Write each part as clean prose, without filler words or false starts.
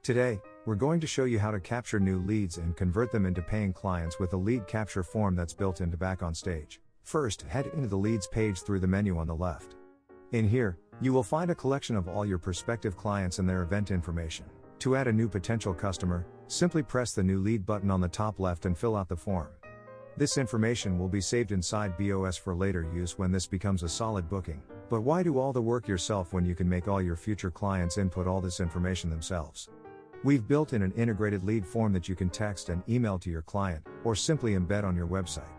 Today, we're going to show you how to capture new leads and convert them into paying clients with a lead capture form that's built into Back on Stage. First, head into the Leads page through the menu on the left. In here, you will find a collection of all your prospective clients and their event information. To add a new potential customer, simply press the New Lead button on the top left and fill out the form. This information will be saved inside BOS for later use when this becomes a solid booking. But why do all the work yourself when you can make all your future clients input all this information themselves? We've built in an integrated lead form that you can text and email to your client, or simply embed on your website.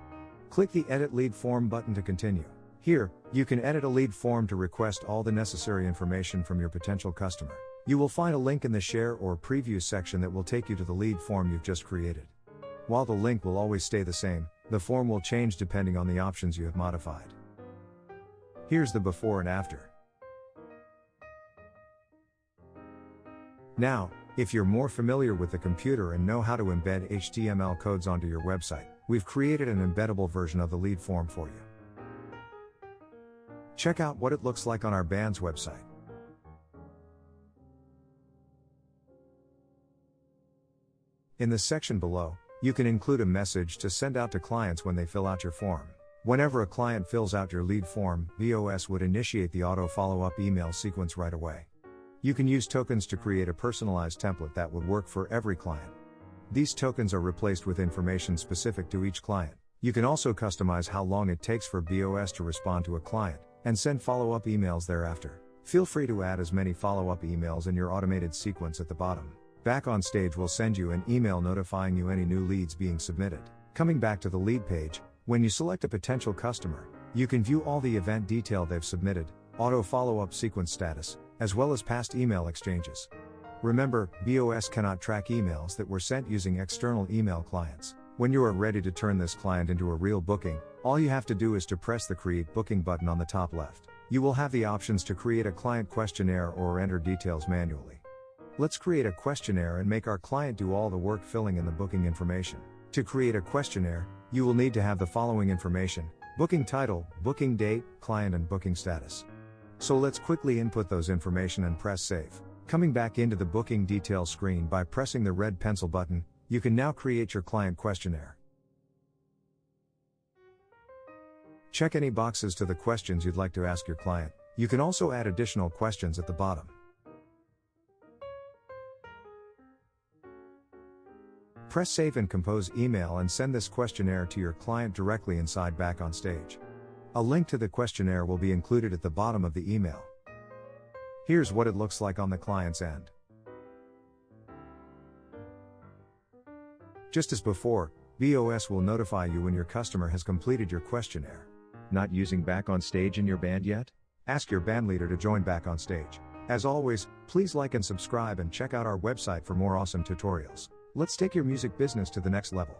Click the Edit Lead Form button to continue. Here, you can edit a lead form to request all the necessary information from your potential customer. You will find a link in the Share or Preview section that will take you to the lead form you've just created. While the link will always stay the same, the form will change depending on the options you have modified. Here's the before and after. Now, if you're more familiar with the computer and know how to embed HTML codes onto your website, we've created an embeddable version of the lead form for you. Check out what it looks like on our band's website. In the section below, you can include a message to send out to clients when they fill out your form. Whenever a client fills out your lead form, BOS would initiate the auto follow-up email sequence right away. You can use tokens to create a personalized template that would work for every client. These tokens are replaced with information specific to each client. You can also customize how long it takes for BOS to respond to a client, and send follow-up emails thereafter. Feel free to add as many follow-up emails in your automated sequence at the bottom. Back on Stage will send you an email notifying you any new leads being submitted. Coming back to the lead page, when you select a potential customer, you can view all the event detail they've submitted, auto follow-up sequence status, as well as past email exchanges. Remember, BOS cannot track emails that were sent using external email clients. When you are ready to turn this client into a real booking, all you have to do is to press the Create Booking button on the top left. You will have the options to create a client questionnaire or enter details manually. Let's create a questionnaire and make our client do all the work filling in the booking information. To create a questionnaire, you will need to have the following information: booking title, booking date, client and booking status. So let's quickly input those information and press Save. Coming back into the booking details screen by pressing the red pencil button, you can now create your client questionnaire. Check any boxes to the questions you'd like to ask your client. You can also add additional questions at the bottom. Press Save and compose email and send this questionnaire to your client directly inside Back on Stage. A link to the questionnaire will be included at the bottom of the email. Here's what it looks like on the client's end. Just as before, BOS will notify you when your customer has completed your questionnaire. Not using Back on Stage in your band yet? Ask your band leader to join Back on Stage. As always, please like and subscribe and check out our website for more awesome tutorials. Let's take your music business to the next level.